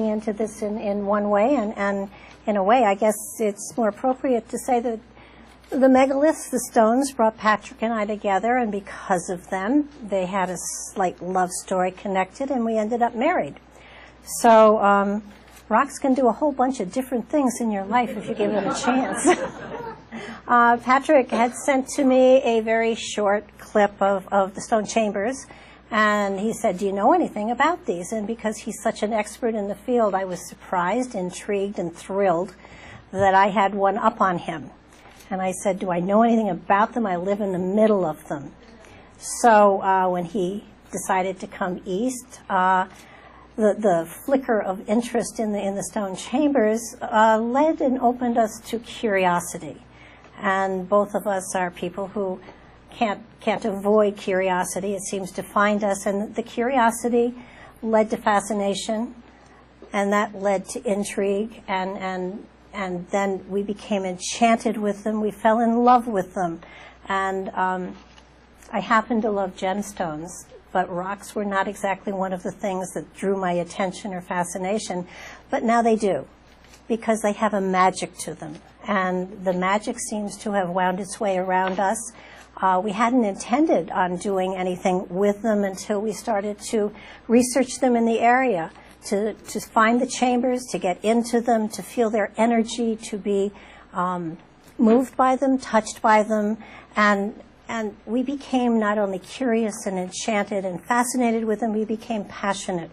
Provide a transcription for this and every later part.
into this in one way, and in a way, I guess it's more appropriate to say that the megaliths, the stones, brought Patrick and I together, and because of them, they had a slight love story connected, and we ended up married. So rocks can do a whole bunch of different things in your life if you give it a chance. Patrick had sent to me a very short clip of the stone chambers, and he said, "Do you know anything about these?" And because he's such an expert in the field, I was surprised, intrigued, and thrilled that I had one up on him. And I said, "Do I know anything about them? I live in the middle of them." So when he decided to come east, the flicker of interest in the stone chambers led and opened us to curiosity. And both of us are people who can't avoid curiosity. It seems to find us, and the curiosity led to fascination, and that led to intrigue, and then we became enchanted with them. We fell in love with them, and I happen to love gemstones, but rocks were not exactly one of the things that drew my attention or fascination, but now they do, because they have a magic to them, and the magic seems to have wound its way around us. We hadn't intended on doing anything with them until we started to research them in the area, to find the chambers, to get into them, to feel their energy, to be moved by them, touched by them, and we became not only curious and enchanted and fascinated with them, we became passionate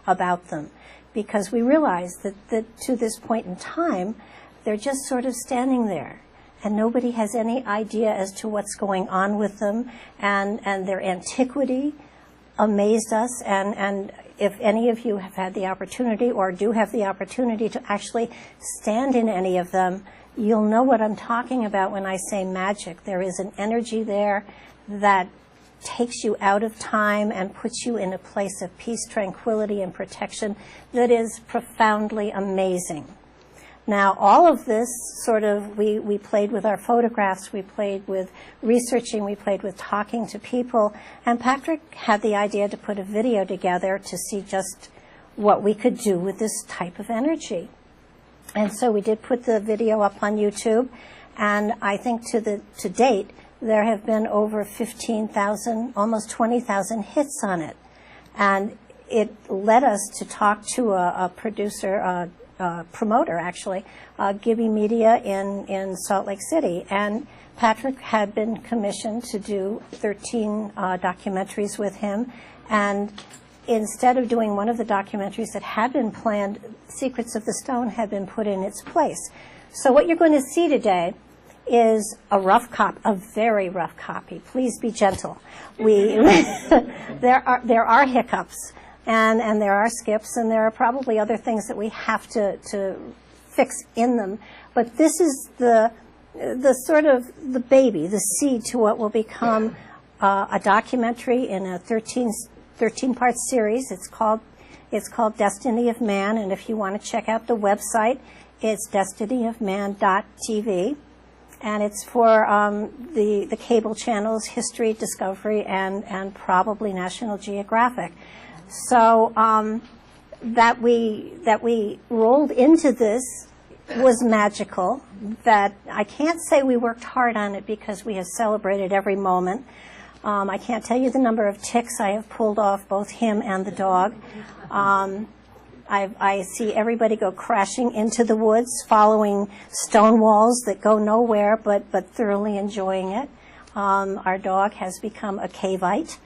about them, because we realized that to this point in time, they're just sort of standing there, and nobody has any idea as to what's going on with them, and their antiquity amazed us, and if any of you have had the opportunity or do have the opportunity to actually stand in any of them, you'll know what I'm talking about when I say magic. There is an energy there that takes you out of time and puts you in a place of peace, tranquility, and protection that is profoundly amazing. Now, all of this sort of, we played with our photographs, we played with researching, we played with talking to people, and Patrick had the idea to put a video together to see just what we could do with this type of energy. And so we did put the video up on YouTube, and I think to date, there have been over 15,000, almost 20,000 hits on it. And it led us to talk to a producer, promoter actually, Gibby Media in Salt Lake City, and Patrick had been commissioned to do 13 documentaries with him, and instead of doing one of the documentaries that had been planned, Secrets of the Stone had been put in its place. So what you're going to see today is a rough copy, a very rough copy. Please be gentle. There are hiccups. And there are skips, and there are probably other things that we have to fix in them. But this is the sort of the baby, the seed to what will become a documentary in a 13-part series. It's called Destiny of Man, and if you want to check out the website, it's destinyofman.tv, and it's for the cable channels, History, Discovery, and probably National Geographic. So that we rolled into this was magical. That I can't say we worked hard on it, because we have celebrated every moment. I can't tell you the number of ticks I have pulled off both him and the dog. I see everybody go crashing into the woods, following stone walls that go nowhere, but thoroughly enjoying it. Our dog has become a caveite.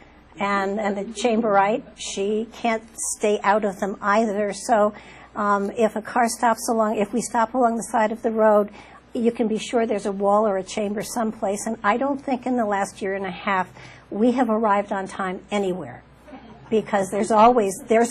And the chamberite, she can't stay out of them either. So if a car stops if we stop along the side of the road, you can be sure there's a wall or a chamber someplace. And I don't think in the last year and a half we have arrived on time anywhere, because there's a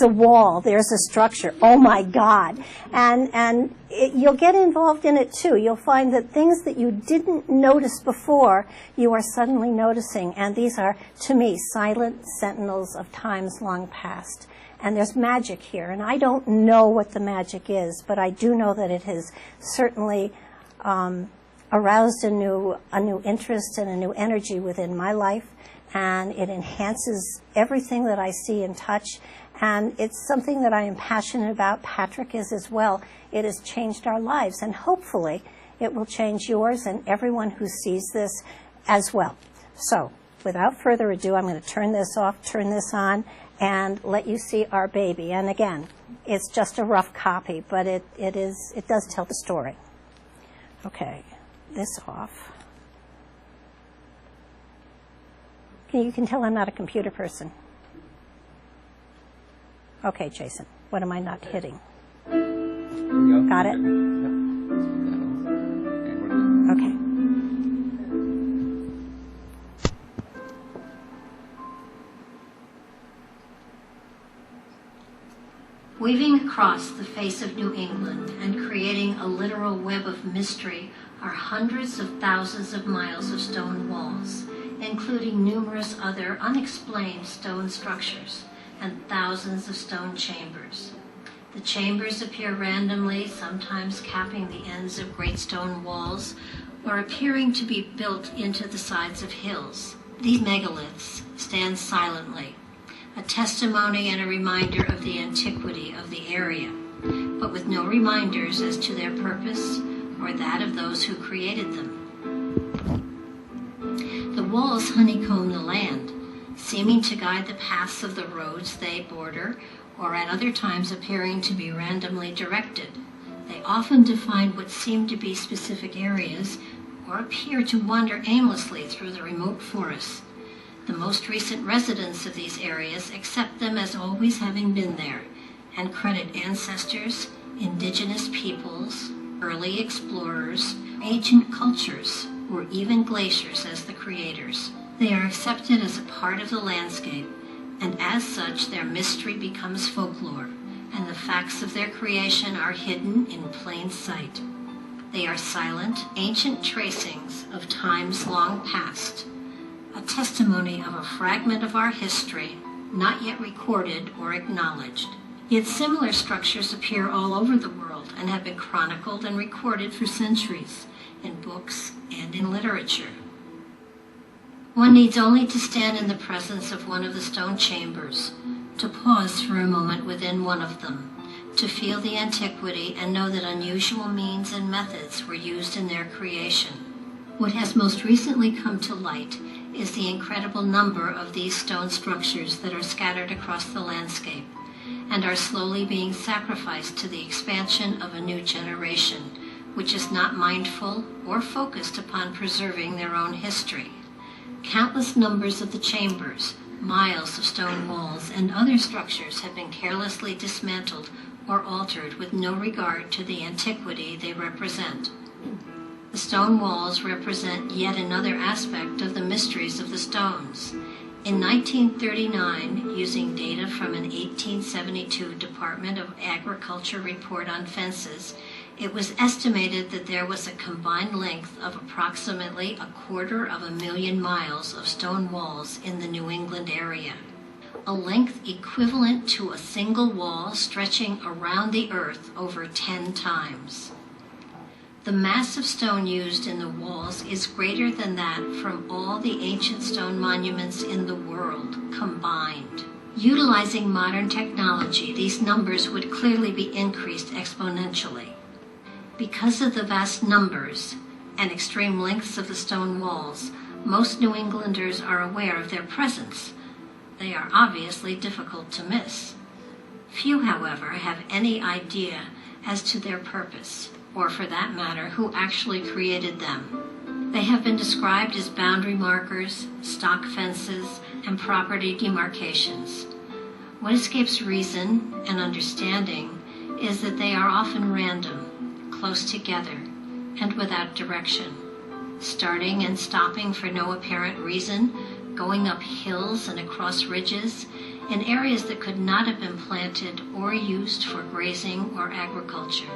wall, there's a structure. Oh my God! And you'll get involved in it too. You'll find that things that you didn't notice before, you are suddenly noticing. And these are, to me, silent sentinels of times long past. And there's magic here. And I don't know what the magic is, but I do know that it has certainly aroused a new interest and a new energy within my life. And it enhances everything that I see and touch. And it's something that I am passionate about. Patrick is as well. It has changed our lives, and hopefully it will change yours and everyone who sees this as well. So, without further ado, I'm going to turn this off, turn this on, and let you see our baby. And again, it's just a rough copy, but it does tell the story. Okay, this off. You can tell I'm not a computer person. Okay, Jason, what am I not hitting? Got it? Okay. Weaving across the face of New England and creating a literal web of mystery are hundreds of thousands of miles of stone walls, including numerous other unexplained stone structures and thousands of stone chambers. The chambers appear randomly, sometimes capping the ends of great stone walls or appearing to be built into the sides of hills. These megaliths stand silently, a testimony and a reminder of the antiquity of the area, but with no reminders as to their purpose or that of those who created them. The walls honeycomb the land, seeming to guide the paths of the roads they border, or at other times appearing to be randomly directed. They often define what seem to be specific areas, or appear to wander aimlessly through the remote forests. The most recent residents of these areas accept them as always having been there, and credit ancestors, indigenous peoples, early explorers, ancient cultures, or even glaciers as the creators. They are accepted as a part of the landscape, and as such their mystery becomes folklore, and the facts of their creation are hidden in plain sight. They are silent, ancient tracings of times long past, a testimony of a fragment of our history not yet recorded or acknowledged. Yet similar structures appear all over the world and have been chronicled and recorded for centuries in books and in literature. One needs only to stand in the presence of one of the stone chambers, to pause for a moment within one of them, to feel the antiquity and know that unusual means and methods were used in their creation. What has most recently come to light is the incredible number of these stone structures that are scattered across the landscape and are slowly being sacrificed to the expansion of a new generation, which is not mindful or focused upon preserving their own history. Countless numbers of the chambers, miles of stone walls, and other structures have been carelessly dismantled or altered with no regard to the antiquity they represent. The stone walls represent yet another aspect of the mysteries of the stones. In 1939, using data from an 1872 Department of Agriculture report on fences, it was estimated that there was a combined length of approximately 250,000 miles of stone walls in the New England area, a length equivalent to a single wall stretching around the earth over 10 times. The mass of stone used in the walls is greater than that from all the ancient stone monuments in the world combined. Utilizing modern technology, these numbers would clearly be increased exponentially. Because of the vast numbers and extreme lengths of the stone walls, most New Englanders are aware of their presence. They are obviously difficult to miss. Few, however, have any idea as to their purpose, or for that matter, who actually created them. They have been described as boundary markers, stock fences, and property demarcations. What escapes reason and understanding is that they are often random, close together, and without direction, starting and stopping for no apparent reason, going up hills and across ridges, in areas that could not have been planted or used for grazing or agriculture.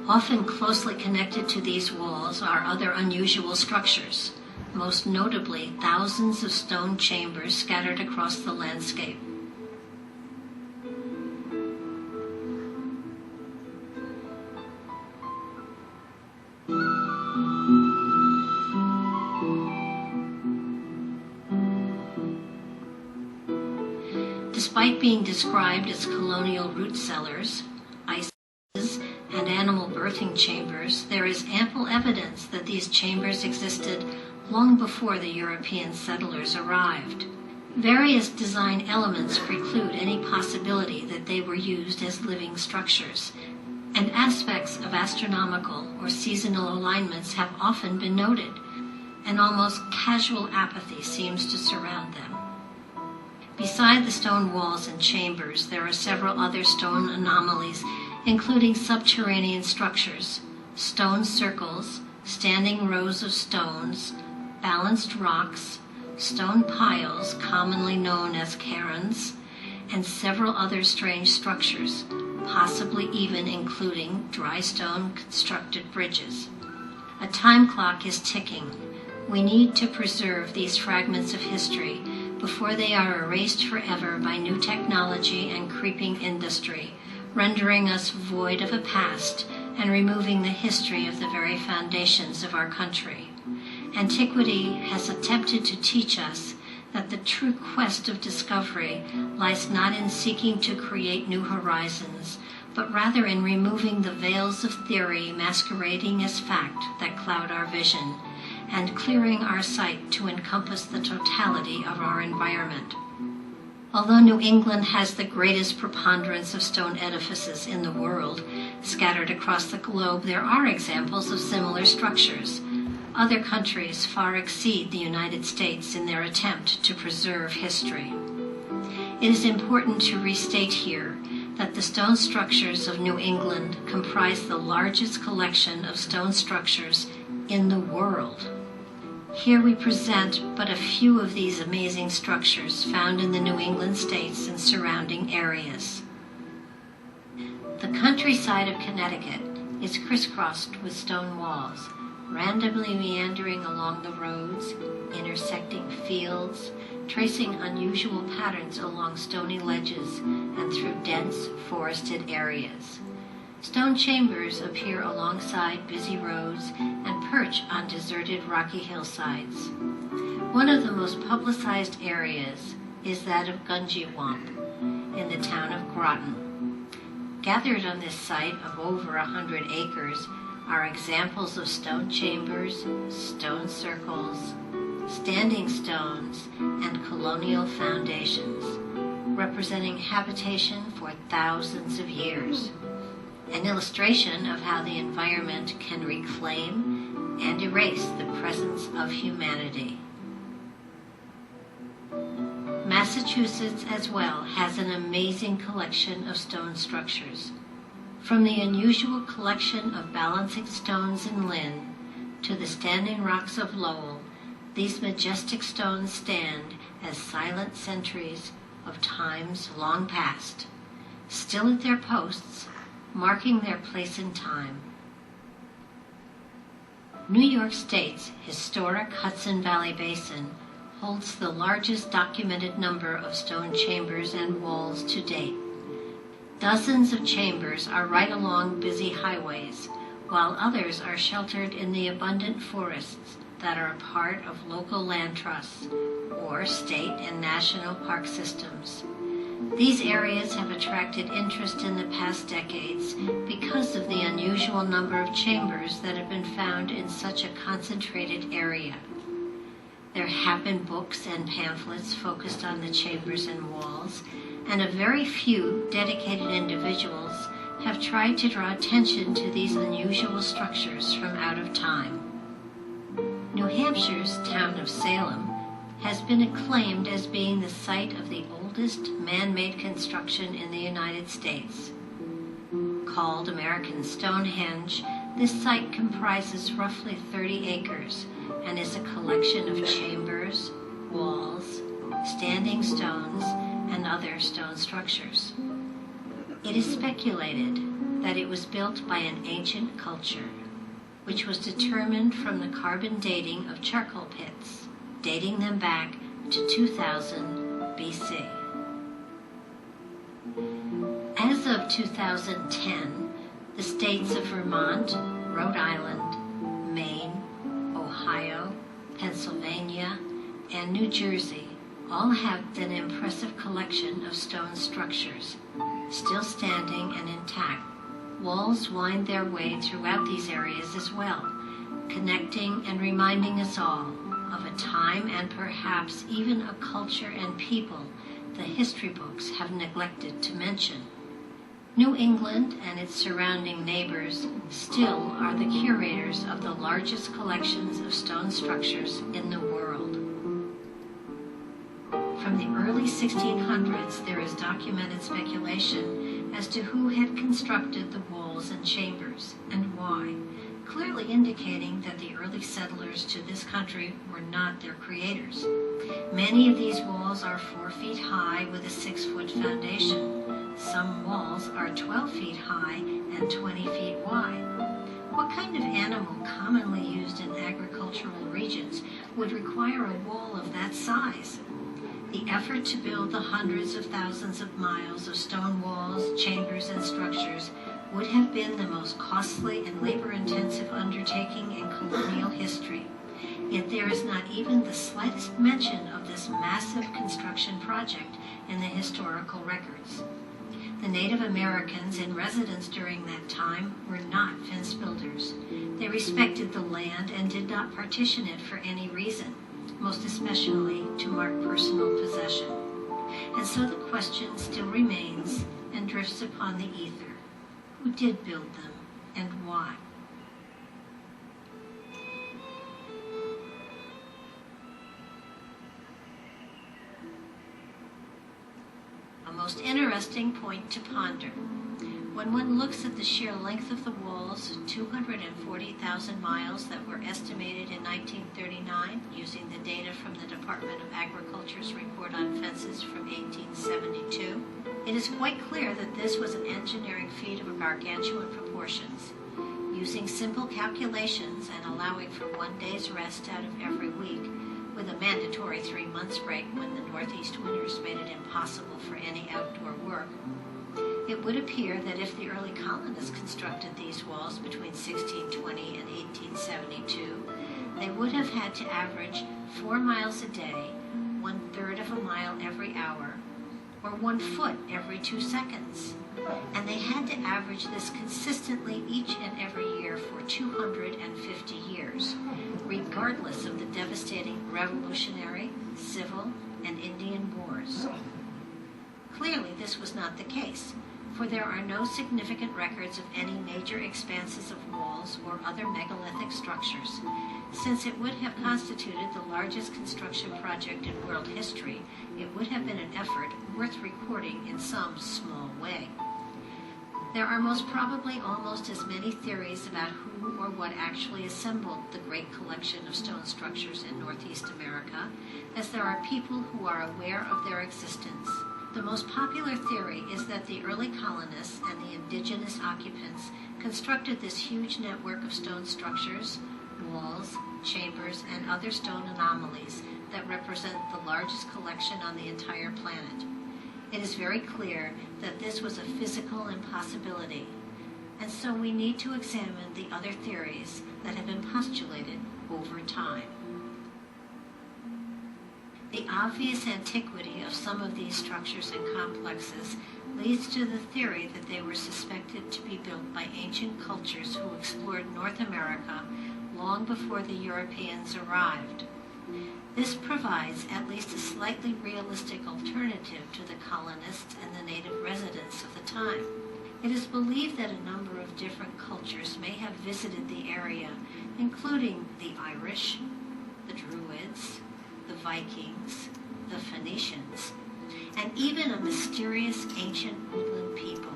Often closely connected to these walls are other unusual structures, most notably thousands of stone chambers scattered across the landscape. Despite Despite being described as colonial root cellars, ice and animal birthing chambers, there is ample evidence that these chambers existed long before the European settlers arrived. Various design elements preclude any possibility that they were used as living structures, and aspects of astronomical or seasonal alignments have often been noted. An almost casual apathy seems to surround them. Beside the stone walls and chambers, there are several other stone anomalies, including subterranean structures, stone circles, standing rows of stones, balanced rocks, stone piles commonly known as cairns, and several other strange structures, possibly even including dry stone constructed bridges. A time clock is ticking. We need to preserve these fragments of history before they are erased forever by new technology and creeping industry, rendering us void of a past and removing the history of the very foundations of our country. Antiquity has attempted to teach us that the true quest of discovery lies not in seeking to create new horizons, but rather in removing the veils of theory masquerading as fact that cloud our vision, and clearing our sight to encompass the totality of our environment. Although New England has the greatest preponderance of stone edifices in the world, scattered across the globe, there are examples of similar structures. Other countries far exceed the United States in their attempt to preserve history. It is important to restate here that the stone structures of New England comprise the largest collection of stone structures in the world. Here we present but a few of these amazing structures found in the New England states and surrounding areas. The countryside of Connecticut is crisscrossed with stone walls, randomly meandering along the roads, intersecting fields, tracing unusual patterns along stony ledges and through dense forested areas. Stone chambers appear alongside busy roads and perch on deserted rocky hillsides. One of the most publicized areas is that of Gunjiwamp in the town of Groton. Gathered on this site of over 100 acres are examples of stone chambers, stone circles, standing stones, and colonial foundations, representing habitation for thousands of years. An illustration of how the environment can reclaim and erase the presence of humanity. Massachusetts as well has an amazing collection of stone structures. From the unusual collection of balancing stones in Lynn to the standing rocks of Lowell, these majestic stones stand as silent sentries of times long past, still at their posts, marking their place in time. New York State's historic Hudson Valley Basin holds the largest documented number of stone chambers and walls to date. Dozens of chambers are right along busy highways, while others are sheltered in the abundant forests that are a part of local land trusts or state and national park systems. These areas have attracted interest in the past decades because of the unusual number of chambers that have been found in such a concentrated area. There have been books and pamphlets focused on the chambers and walls, and a very few dedicated individuals have tried to draw attention to these unusual structures from out of time. New Hampshire's town of Salem has been acclaimed as being the site of the oldest man-made construction in the United States. Called American Stonehenge, this site comprises roughly 30 acres and is a collection of chambers, walls, standing stones, and other stone structures. It is speculated that it was built by an ancient culture, which was determined from the carbon dating of charcoal pits, dating them back to 2000 BC. As of 2010, the states of Vermont, Rhode Island, Maine, Ohio, Pennsylvania, and New Jersey all have an impressive collection of stone structures, still standing and intact. Walls wind their way throughout these areas as well, connecting and reminding us all of a time and perhaps even a culture and people the history books have neglected to mention. New England and its surrounding neighbors still are the curators of the largest collections of stone structures in the world. From the early 1600s, there is documented speculation as to who had constructed the walls and chambers and why, clearly indicating that the early settlers to this country were not their creators. Many of these walls are 4 feet high with a 6-foot foundation. Some walls are 12 feet high and 20 feet wide. What kind of animal commonly used in agricultural regions would require a wall of that size? The effort to build the hundreds of thousands of miles of stone walls, chambers, and structures would have been the most costly and labor-intensive undertaking in colonial history. Yet there is not even the slightest mention of this massive construction project in the historical records. The Native Americans in residence during that time were not fence builders. They respected the land and did not partition it for any reason, most especially to mark personal possession. And so the question still remains and drifts upon the ether. Who did build them and why? A most interesting point to ponder. When one looks at the sheer length of the walls, 240,000 miles that were estimated in 1939 using the data from the Department of Agriculture's report on fences from 1872, it is quite clear that this was an engineering feat of gargantuan proportions. Using simple calculations and allowing for 1 day's rest out of every week, with a mandatory 3 months break when the northeast winters made it impossible for any outdoor work, it would appear that if the early colonists constructed these walls between 1620 and 1872, they would have had to average 4 miles a day, 1/3 of a mile every hour, or 1 foot every 2 seconds. And they had to average this consistently each and every year for 250 years, regardless of the devastating Revolutionary, Civil, and Indian Wars. Clearly, this was not the case, for there are no significant records of any major expanses of walls or other megalithic structures. Since it would have constituted the largest construction project in world history, it would have been an effort worth recording in some small way. There are most probably almost as many theories about who or what actually assembled the great collection of stone structures in Northeast America as there are people who are aware of their existence. The most popular theory is that the early colonists and the indigenous occupants constructed this huge network of stone structures, walls, chambers, and other stone anomalies that represent the largest collection on the entire planet. It is very clear that this was a physical impossibility, and so we need to examine the other theories that have been postulated over time. The obvious antiquity of some of these structures and complexes leads to the theory that they were suspected to be built by ancient cultures who explored North America long before the Europeans arrived. This provides at least a slightly realistic alternative to the colonists and the native residents of the time. It is believed that a number of different cultures may have visited the area, including the Irish, the Druids, the Vikings, the Phoenicians, and even a mysterious ancient woodland people.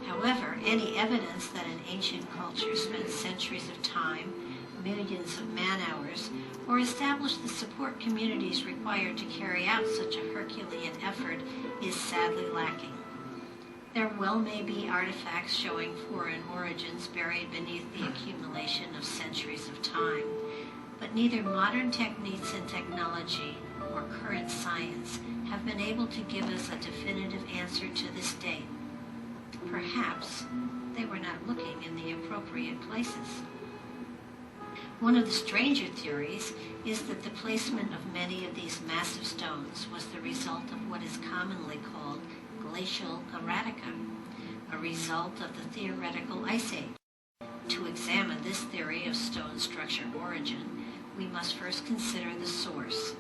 However, any evidence that an ancient culture spent centuries of time, millions of man-hours, or established the support communities required to carry out such a Herculean effort is sadly lacking. There well may be artifacts showing foreign origins buried beneath the accumulation of centuries of time, but neither modern techniques and technology or current science have been able to give us a definitive answer to this date. Perhaps they were not looking in the appropriate places. One of the stranger theories is that the placement of many of these massive stones was the result of what is commonly called glacial erratica, a result of the theoretical Ice Age. To examine this theory of stone structure origin, we must first consider the source.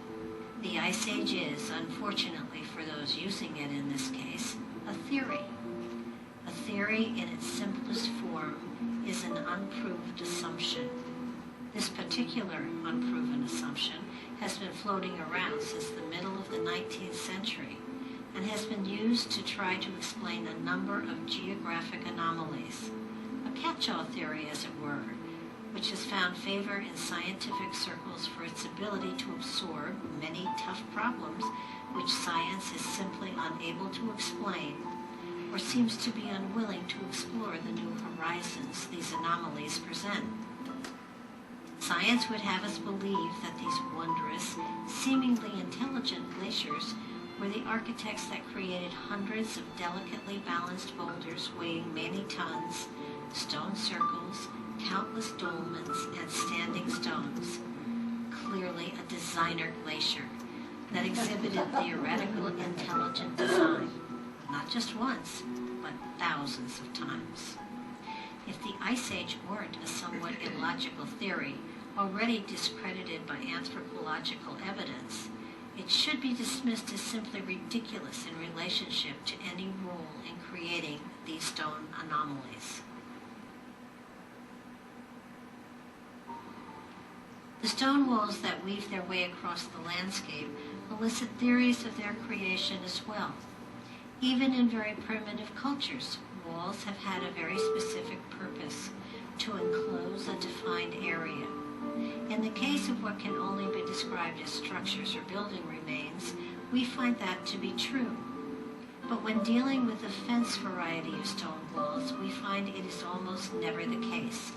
The Ice Age is, unfortunately for those using it in this case, a theory. A theory in its simplest form is an unproved assumption. This particular unproven assumption has been floating around since the middle of the 19th century and has been used to try to explain a number of geographic anomalies. A catch-all theory, as it were, which has found favor in scientific circles for its ability to absorb many tough problems which science is simply unable to explain, or seems to be unwilling to explore the new horizons these anomalies present. Science would have us believe that these wondrous, seemingly intelligent glaciers were the architects that created hundreds of delicately balanced boulders weighing many tons, stone circles, countless dolmens, and standing stones. Clearly a designer glacier that exhibited theoretical intelligent design, not just once, but thousands of times. If the Ice Age weren't a somewhat illogical theory, already discredited by anthropological evidence, it should be dismissed as simply ridiculous in relationship to any role in creating these stone anomalies. The stone walls that weave their way across the landscape elicit theories of their creation as well. Even in very primitive cultures, walls have had a very specific purpose, to enclose a defined area. In the case of what can only be described as structures or building remains, we find that to be true. But when dealing with the fence variety of stone walls, we find it is almost never the case.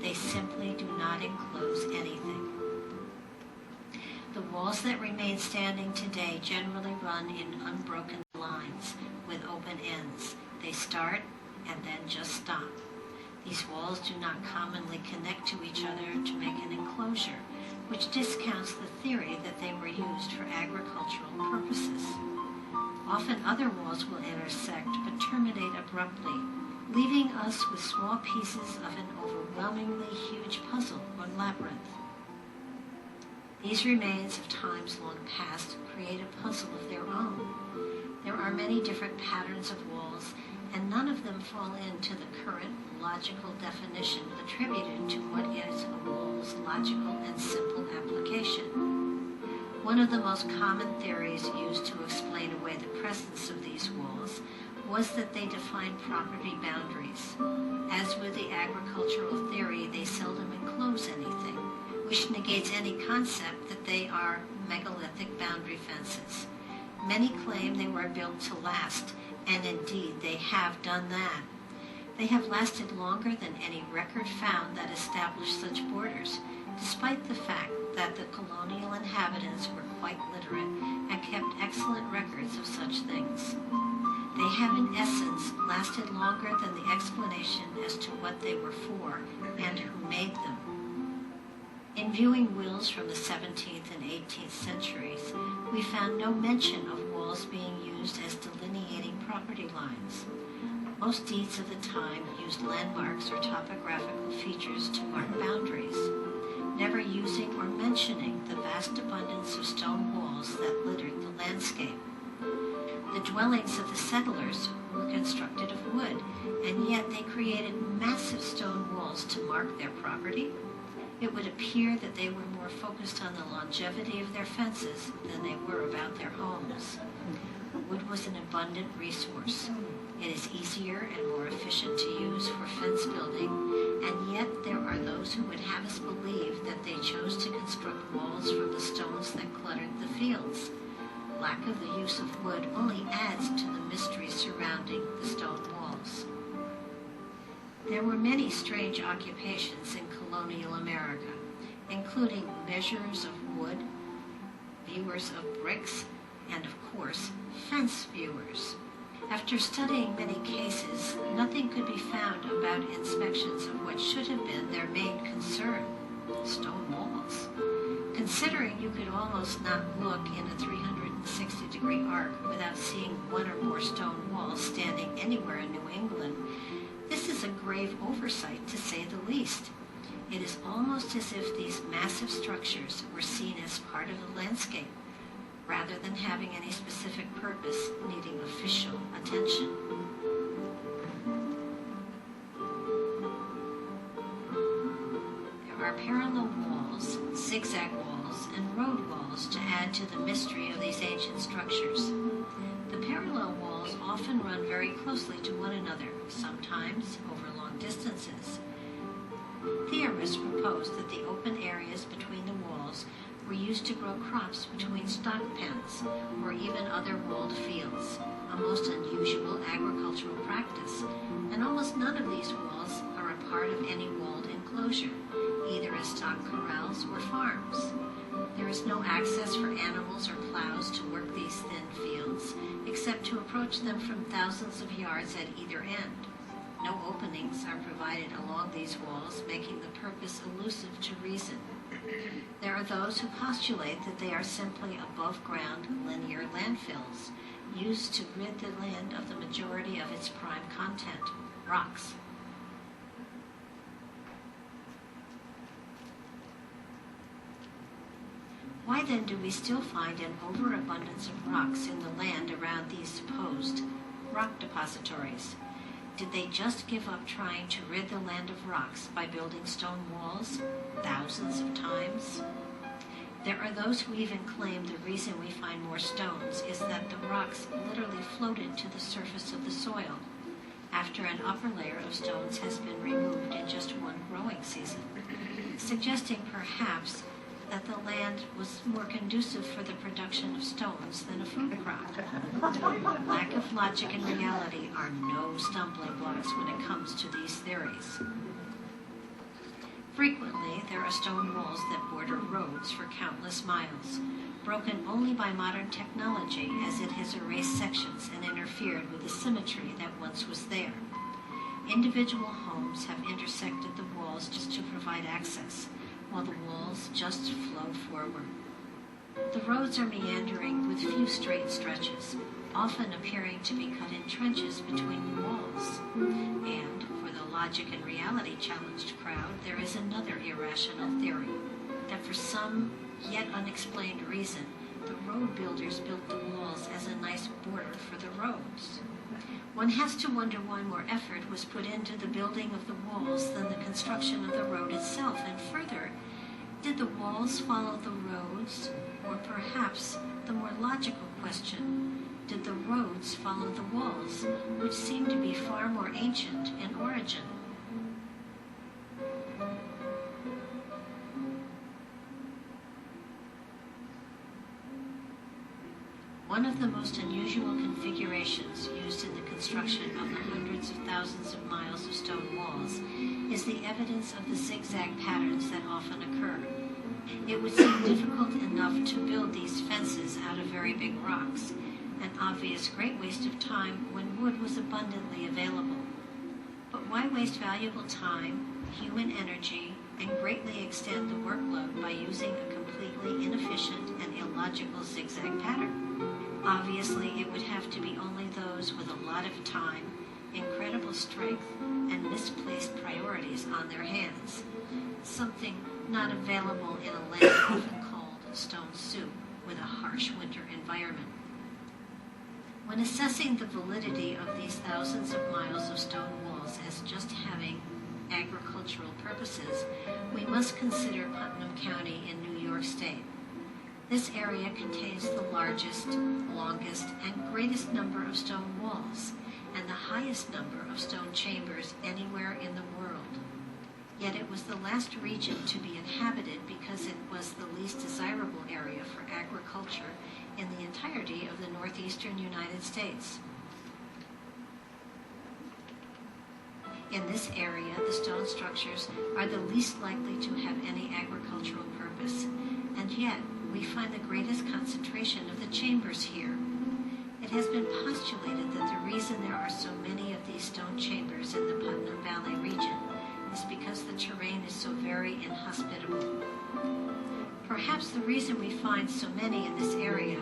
They simply do not enclose anything. The walls that remain standing today generally run in unbroken lines with open ends. They start and then just stop. These walls do not commonly connect to each other to make an enclosure, which discounts the theory that they were used for agricultural purposes. Often other walls will intersect but terminate abruptly, leaving us with small pieces of an overwhelmingly huge puzzle or labyrinth. These remains of times long past create a puzzle of their own. There are many different patterns of walls, and none of them fall into the current logical definition attributed to what is a wall's logical and simple application. One of the most common theories used to explain away the presence of these walls was that they define property boundaries. As with the agricultural theory, they seldom enclose anything, which negates any concept that they are megalithic boundary fences. Many claim they were built to last, and indeed they have done that. They have lasted longer than any record found that established such borders, despite the fact that the colonial inhabitants were quite literate and kept excellent records of such things. They have in essence lasted longer than the explanation as to what they were for and who made them. In viewing wills from the 17th and 18th centuries, we found no mention of walls being used as delineating property lines. Most deeds of the time used landmarks or topographical features to mark boundaries, never using or mentioning the vast abundance of stone walls that littered the landscape. The dwellings of the settlers were constructed of wood, and yet they created massive stone walls to mark their property. It would appear that they were more focused on the longevity of their fences than they were about their homes. Wood was an abundant resource. It is easier and more efficient to use for fence building, and yet there are those who would have us believe that they chose to construct walls from the stones that cluttered the fields. Lack of the use of wood only adds to the mystery surrounding the stone walls. There were many strange occupations in colonial America, including measurers of wood, viewers of bricks, and of course, fence viewers. After studying many cases, nothing could be found about inspections of what should have been their main concern, stone walls. Considering you could almost not look in a 360-degree arc without seeing one or more stone walls standing anywhere in New England, this is a grave oversight, to say the least. It is almost as if these massive structures were seen as part of the landscape, rather than having any specific purpose needing official attention. There are parallel walls, zigzag walls, and road walls to add to the mystery of these ancient structures. The parallel walls often run very closely to one another, sometimes over long distances. Theorists propose that the open areas between the walls were used to grow crops between stock pens or even other walled fields, a most unusual agricultural practice, and almost none of these walls are a part of any walled enclosure, either as stock corrals or farms. There is no access for animals or plows to work these thin fields, except to approach them from thousands of yards at either end. No openings are provided along these walls, making the purpose elusive to reason. There are those who postulate that they are simply above-ground linear landfills, used to rid the land of the majority of its prime content, rocks. Why then do we still find an overabundance of rocks in the land around these supposed rock depositories? Did they just give up trying to rid the land of rocks by building stone walls thousands of times? There are those who even claim the reason we find more stones is that the rocks literally floated to the surface of the soil after an upper layer of stones has been removed in just one growing season, suggesting perhaps that the land was more conducive for the production of stones than a food crop. Lack of logic and reality are no stumbling blocks when it comes to these theories. Frequently, there are stone walls that border roads for countless miles, broken only by modern technology as it has erased sections and interfered with the symmetry that once was there. Individual homes have intersected the walls just to provide access, while the walls just flow forward. The roads are meandering with few straight stretches, often appearing to be cut in trenches between the walls. And for the logic and reality challenged crowd, there is another irrational theory, that for some yet unexplained reason, the road builders built the walls as a nice border for the roads. One has to wonder why more effort was put into the building of the walls than the construction of the road itself, and further, did the walls follow the roads, or perhaps the more logical question, did the roads follow the walls, which seem to be far more ancient in origin? One of the most unusual configurations used in the construction of the hundreds of thousands of miles of stone walls is the evidence of the zigzag patterns that often occur. It would seem difficult enough to build these fences out of very big rocks, an obvious great waste of time when wood was abundantly available. But why waste valuable time, human energy, and greatly extend the workload by using a completely inefficient and illogical zigzag pattern? Obviously, it would have to be only those with a lot of time, incredible strength, and misplaced priorities on their hands. Something not available in a land often called stone soup with a harsh winter environment. When assessing the validity of these thousands of miles of stone walls as just having agricultural purposes, we must consider Putnam County in New York State. This area contains the largest, longest, and greatest number of stone walls, and the highest number of stone chambers anywhere in the world. Yet it was the last region to be inhabited because it was the least desirable area for agriculture in the entirety of the northeastern United States. In this area, the stone structures are the least likely to have any agricultural purpose, and yet we find the greatest concentration of the chambers here. It has been postulated that the reason there are so many of these stone chambers in the Putnam Valley region is because the terrain is so very inhospitable hospitable. Perhaps the reason we find so many in this area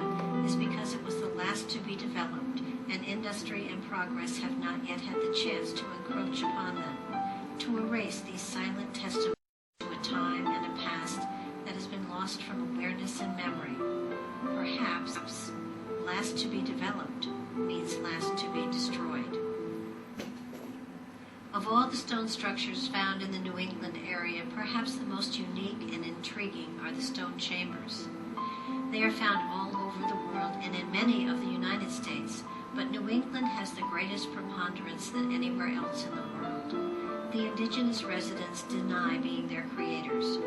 is because it was the last to be developed, and industry and progress have not yet had the chance to encroach upon them, to erase these silent testimonies to a time and a past that has been lost from awareness and memory. Perhaps last to be developed means last to be destroyed. Of all the stone structures found in the New England area, perhaps the most unique and intriguing are the stone chambers. They are found all over the world and in many of the United States, but New England has the greatest preponderance than anywhere else in the world. The indigenous residents deny being their creators.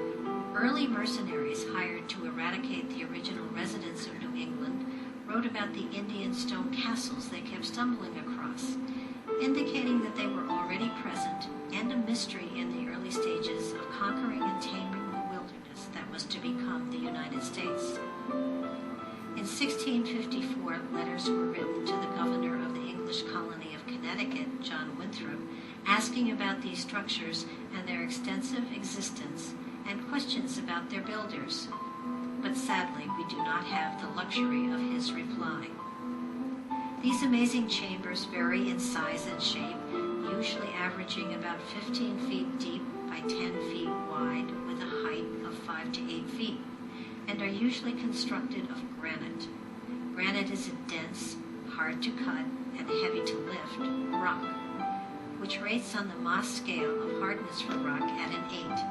Early mercenaries hired to eradicate the original residents of New England wrote about the Indian stone castles they kept stumbling across, indicating that they were already present and a mystery in the early stages of conquering and taming the wilderness that was to become the United States. In 1654, letters were written to the governor of the English colony of Connecticut, John Winthrop, asking about these structures and their extensive existence and questions about their builders. But sadly, we do not have the luxury of his reply. These amazing chambers vary in size and shape, usually averaging about 15 feet deep by 10 feet wide with a height of 5 to 8 feet, and are usually constructed of granite. Granite is a dense, hard to cut, and heavy to lift rock, which rates on the Mohs scale of hardness for rock at an 8.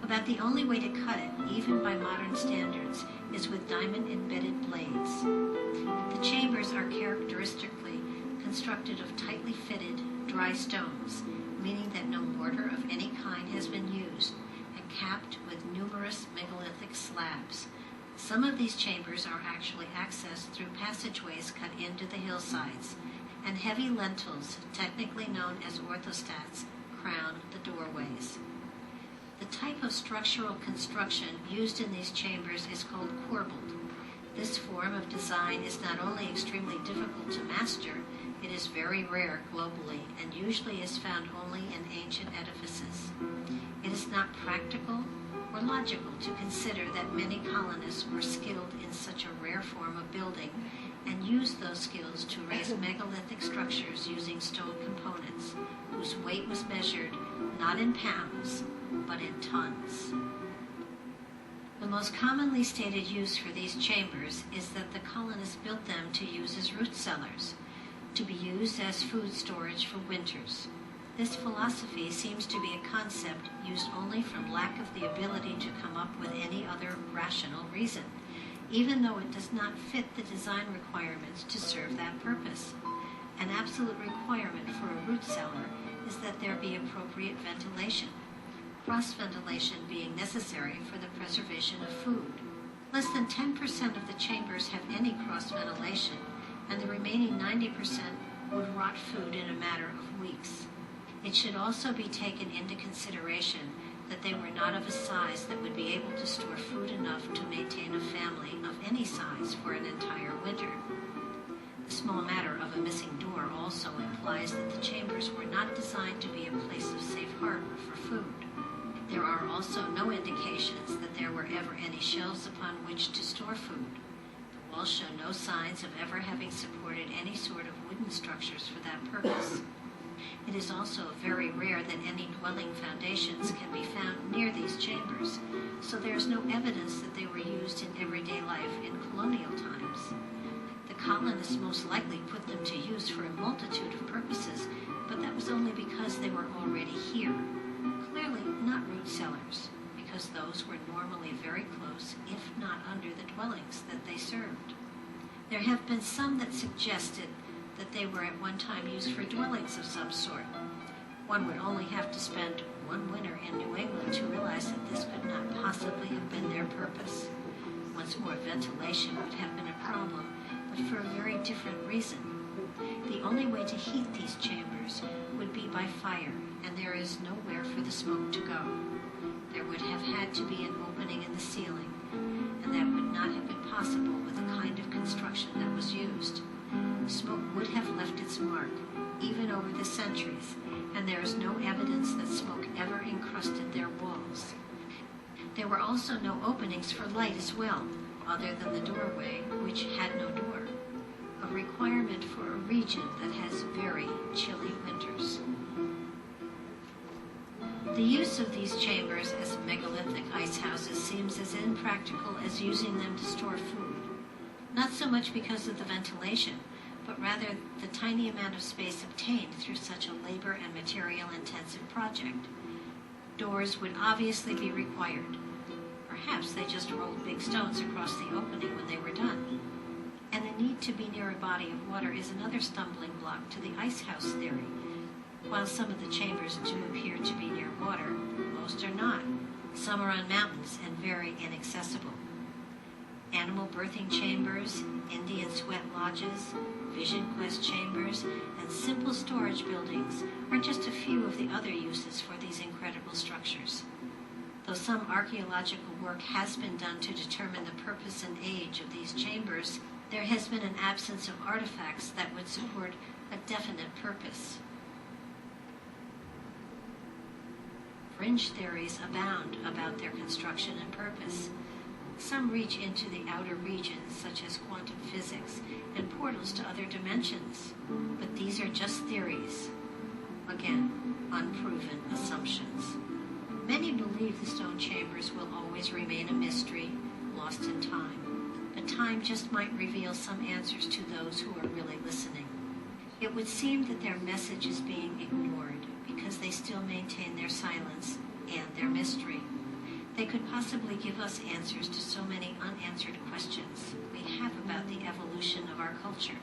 About the only way to cut it, even by modern standards, is with diamond-embedded blades. The chambers are characteristically constructed of tightly fitted, dry stones, meaning that no mortar of any kind has been used, and capped with numerous megalithic slabs. Some of these chambers are actually accessed through passageways cut into the hillsides, and heavy lentils, technically known as orthostats, crown the doorways. The type of structural construction used in these chambers is called corbelled. This form of design is not only extremely difficult to master, it is very rare globally and usually is found only in ancient edifices. It is not practical or logical to consider that many colonists were skilled in such a rare form of building and used those skills to raise megalithic structures using stone components, whose weight was measured not in pounds, but in tons. The most commonly stated use for these chambers is that the colonists built them to use as root cellars, to be used as food storage for winters. This philosophy seems to be a concept used only from lack of the ability to come up with any other rational reason, even though it does not fit the design requirements to serve that purpose. An absolute requirement for a root cellar is that there be appropriate ventilation, cross-ventilation being necessary for the preservation of food. Less than 10% of the chambers have any cross-ventilation, and the remaining 90% would rot food in a matter of weeks. It should also be taken into consideration that they were not of a size that would be able to store food enough to maintain a family of any size for an entire winter. The small matter of a missing door also implies that the chambers were not designed to be a place of safe harbor for food. There are also no indications that there were ever any shelves upon which to store food. The walls show no signs of ever having supported any sort of wooden structures for that purpose. It is also very rare that any dwelling foundations can be found near these chambers, so there is no evidence that they were used in everyday life in colonial times. The colonists most likely put them to use for a multitude of purposes, but that was only because they were already here. Clearly not root cellars, because those were normally very close, if not under the dwellings that they served. There have been some that suggested that they were at one time used for dwellings of some sort. One would only have to spend one winter in New England to realize that this could not possibly have been their purpose. Once more, ventilation would have been a problem, but for a very different reason. The only way to heat these chambers would be by fire, and there is nowhere for the smoke to go. There would have had to be an opening in the ceiling, and that would not have been possible with the kind of construction that was used. Smoke would have left its mark, even over the centuries, and there is no evidence that smoke ever encrusted their walls. There were also no openings for light as well, other than the doorway, which had no door, a requirement for a region that has very chilly winters. The use of these chambers as megalithic ice houses seems as impractical as using them to store food, not so much because of the ventilation, but rather the tiny amount of space obtained through such a labor and material-intensive project. Doors would obviously be required. Perhaps they just rolled big stones across the opening when they were done. And the need to be near a body of water is another stumbling block to the ice house theory. While some of the chambers do appear to be near water, most are not. Some are on mountains and very inaccessible. Animal birthing chambers, Indian sweat lodges, vision quest chambers, and simple storage buildings are just a few of the other uses for these incredible structures. Though some archaeological work has been done to determine the purpose and age of these chambers, there has been an absence of artifacts that would support a definite purpose. Fringe theories abound about their construction and purpose. Some reach into the outer regions, such as quantum physics and portals to other dimensions, but these are just theories. Again, unproven assumptions. Many believe the stone chambers will always remain a mystery, lost in time, but time just might reveal some answers to those who are really listening. It would seem that their message is being ignored because they still maintain their silence and their mystery. They could possibly give us answers to so many unanswered questions we have about the evolution of our culture.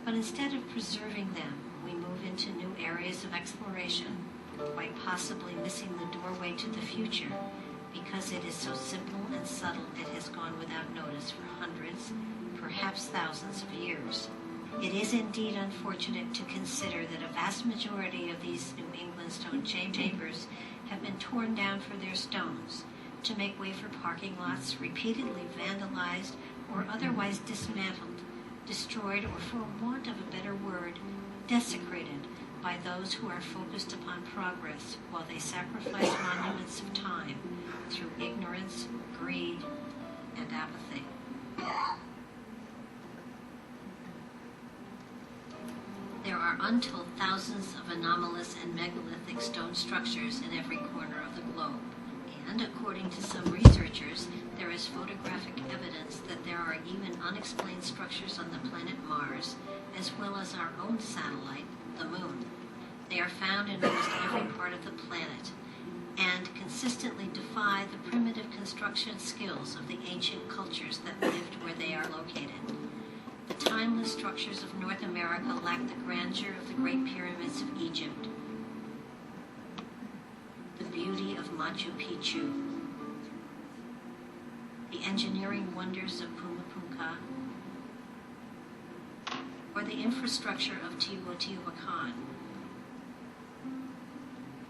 But instead of preserving them, we move into new areas of exploration, quite possibly missing the doorway to the future because it is so simple and subtle it has gone without notice for hundreds, perhaps thousands of years. It is indeed unfortunate to consider that a vast majority of these New England stone chambers have been torn down for their stones to make way for parking lots, repeatedly vandalized or otherwise dismantled, destroyed, or for want of a better word, desecrated by those who are focused upon progress while they sacrifice monuments of time through ignorance, greed, and apathy. There are untold thousands of anomalous and megalithic stone structures in every corner of the globe. And according to some researchers, there is photographic evidence that there are even unexplained structures on the planet Mars, as well as our own satellite, the Moon. They are found in almost every part of the planet, and consistently defy the primitive construction skills of the ancient cultures that lived where they are located. The timeless structures of North America lack the grandeur of the Great Pyramids of Egypt, the beauty of Machu Picchu, the engineering wonders of Pumapunka, or the infrastructure of Teotihuacan.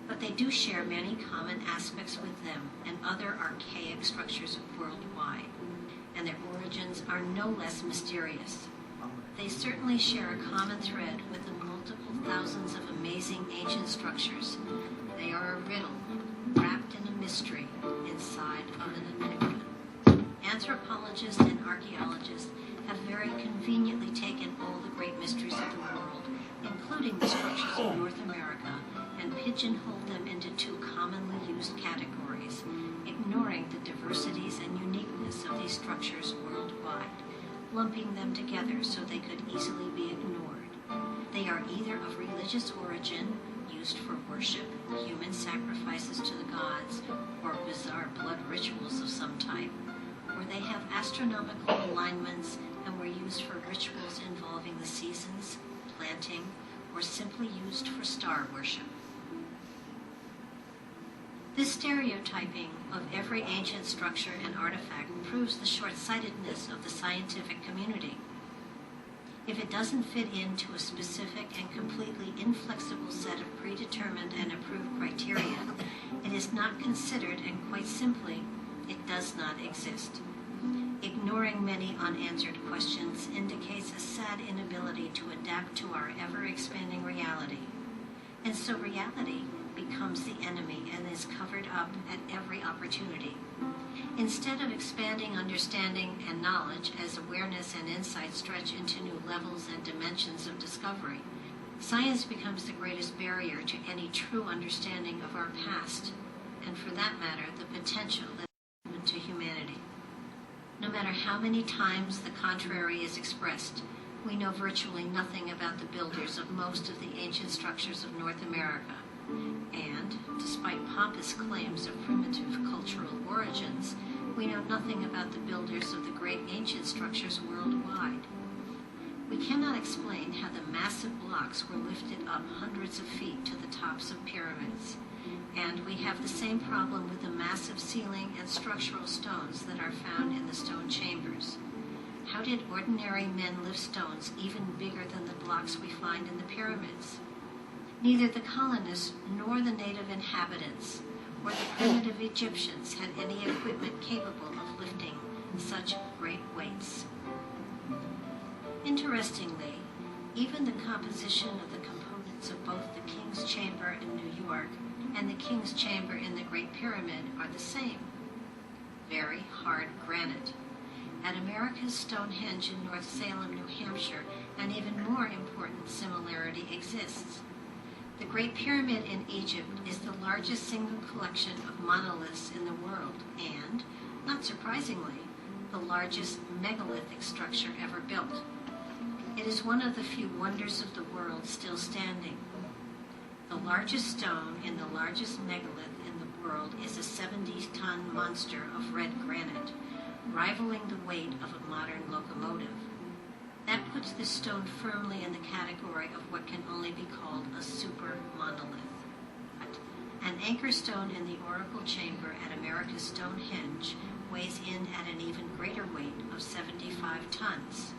But they do share many common aspects with them and other archaic structures worldwide, and their origins are no less mysterious. They certainly share a common thread with the multiple thousands of amazing ancient structures. They are a riddle, wrapped in a mystery, inside of an enigma. Anthropologists and archaeologists have very conveniently taken all the great mysteries of the world, including the structures of North America, and pigeonholed them into two commonly used categories, ignoring the diversities and uniqueness of these structures worldwide, lumping them together so they could easily be ignored. They are either of religious origin, used for worship, human sacrifices to the gods, or bizarre blood rituals of some type, or they have astronomical alignments and were used for rituals involving the seasons, planting, or simply used for star worship. This stereotyping of every ancient structure and artifact proves the short-sightedness of the scientific community. If it doesn't fit into a specific and completely inflexible set of predetermined and approved criteria, it is not considered, and quite simply, it does not exist. Ignoring many unanswered questions indicates a sad inability to adapt to our ever-expanding reality. And so reality becomes the enemy and is covered up at every opportunity. Instead of expanding understanding and knowledge as awareness and insight stretch into new levels and dimensions of discovery, science becomes the greatest barrier to any true understanding of our past, and for that matter, the potential that is open to humanity. No matter how many times the contrary is expressed, we know virtually nothing about the builders of most of the ancient structures of North America. And, despite pompous claims of primitive cultural origins, we know nothing about the builders of the great ancient structures worldwide. We cannot explain how the massive blocks were lifted up hundreds of feet to the tops of pyramids. And we have the same problem with the massive ceiling and structural stones that are found in the stone chambers. How did ordinary men lift stones even bigger than the blocks we find in the pyramids? Neither the colonists nor the native inhabitants or the primitive Egyptians had any equipment capable of lifting such great weights. Interestingly, even the composition of the components of both the King's Chamber in New York and the King's Chamber in the Great Pyramid are the same. Very hard granite. At America's Stonehenge in North Salem, New Hampshire, an even more important similarity exists. The Great Pyramid in Egypt is the largest single collection of monoliths in the world and, not surprisingly, the largest megalithic structure ever built. It is one of the few wonders of the world still standing. The largest stone in the largest megalith in the world is a 70-ton monster of red granite, rivaling the weight of a modern locomotive. That puts this stone firmly in the category of what can only be called a super monolith. An anchor stone in the Oracle Chamber at America's Stonehenge weighs in at an even greater weight of 75 tons.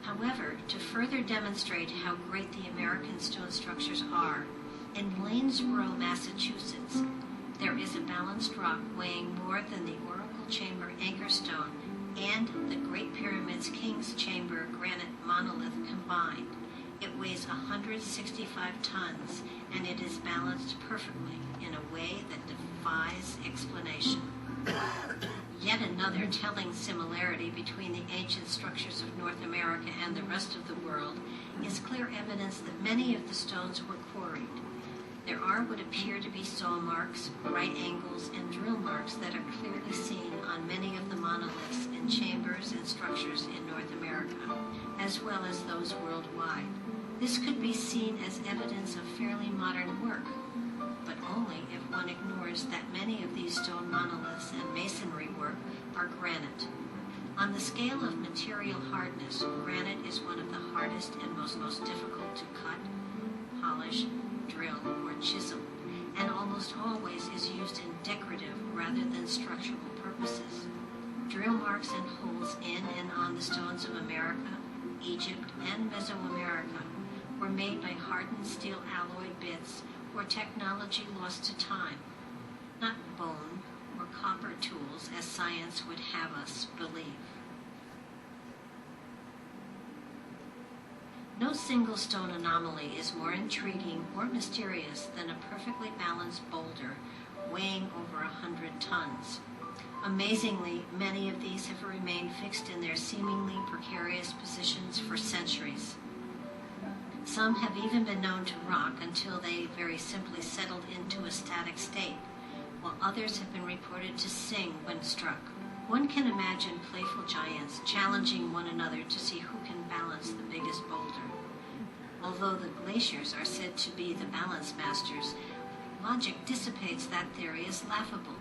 However, to further demonstrate how great the American stone structures are, in Lanesboro, Massachusetts, there is a balanced rock weighing more than the Oracle Chamber anchor stone and the Great Pyramid's King's Chamber granite monolith combined. It weighs 165 tons, and it is balanced perfectly in a way that defies explanation. Yet another telling similarity between the ancient structures of North America and the rest of the world is clear evidence that many of the stones were quarried. There are what appear to be saw marks, right angles, and drill marks that are clearly seen on many of the monoliths in chambers and structures in North America, as well as those worldwide. This could be seen as evidence of fairly modern work, but only if one ignores that many of these stone monoliths and masonry work are granite. On the scale of material hardness, granite is one of the hardest and most difficult to cut, polish, drill, or chisel, and almost always is used in decorative rather than structural purposes. Drill marks and holes in and on the stones of America, Egypt, and Mesoamerica were made by hardened steel alloy bits or technology lost to time, not bone or copper tools as science would have us believe. No single stone anomaly is more intriguing or mysterious than a perfectly balanced boulder weighing over 100 tons. Amazingly, many of these have remained fixed in their seemingly precarious positions for centuries. Some have even been known to rock until they very simply settled into a static state, while others have been reported to sing when struck. One can imagine playful giants challenging one another to see who can balance the biggest boulder. Although the glaciers are said to be the balance masters, logic dissipates that theory as laughable.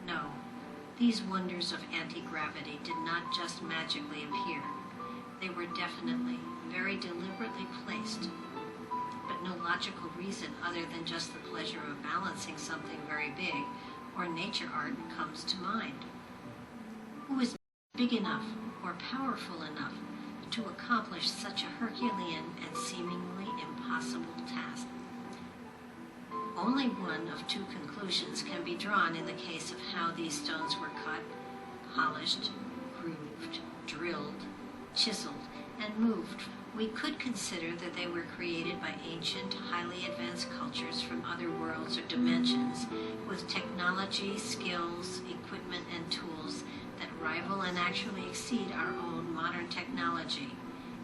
No, these wonders of anti-gravity did not just magically appear. They were definitely, very deliberately placed, but no logical reason other than just the pleasure of balancing something very big or nature art comes to mind. Who is big enough or powerful enough to accomplish such a Herculean and seemingly impossible task? Only one of two conclusions can be drawn in the case of how these stones were cut, polished, grooved, drilled, chiseled, and moved We could consider that they were created by ancient, highly advanced cultures from other worlds or dimensions with technology, skills, equipment, and tools that rival and actually exceed our own modern technology,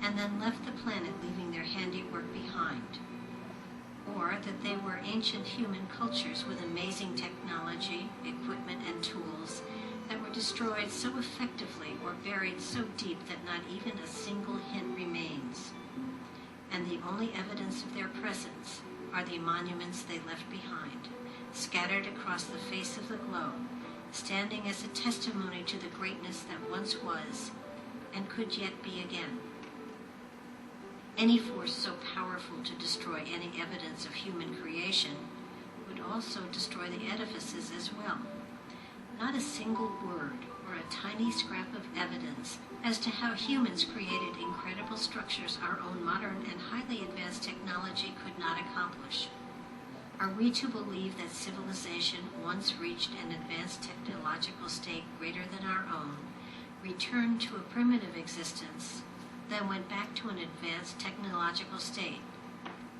and then left the planet leaving their handiwork behind. Or that they were ancient human cultures with amazing technology, equipment, and tools that were destroyed so effectively or buried so deep that not even a single hint remains. And the only evidence of their presence are the monuments they left behind, scattered across the face of the globe, standing as a testimony to the greatness that once was and could yet be again. Any force so powerful to destroy any evidence of human creation would also destroy the edifices as well. Not a single word or a tiny scrap of evidence as to how humans created incredible structures our own modern and highly advanced technology could not accomplish. Are we to believe that civilization once reached an advanced technological state greater than our own, returned to a primitive existence, then went back to an advanced technological state,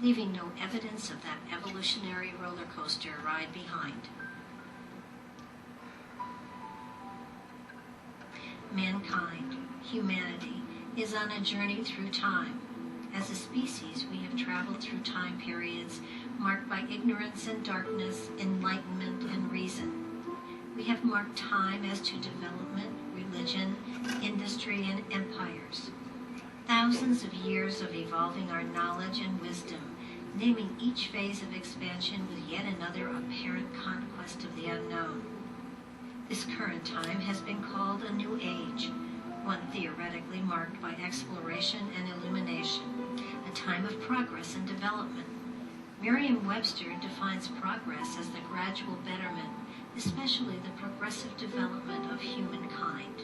leaving no evidence of that evolutionary roller coaster ride behind? Mankind, humanity, is on a journey through time. As a species, we have traveled through time periods marked by ignorance and darkness, enlightenment and reason. We have marked time as to development, religion, industry, and empires. Thousands of years of evolving our knowledge and wisdom, naming each phase of expansion with yet another apparent conquest of the unknown. This current time has been called a new age, one theoretically marked by exploration and illumination, a time of progress and development. Merriam-Webster defines progress as the gradual betterment, especially the progressive development of humankind.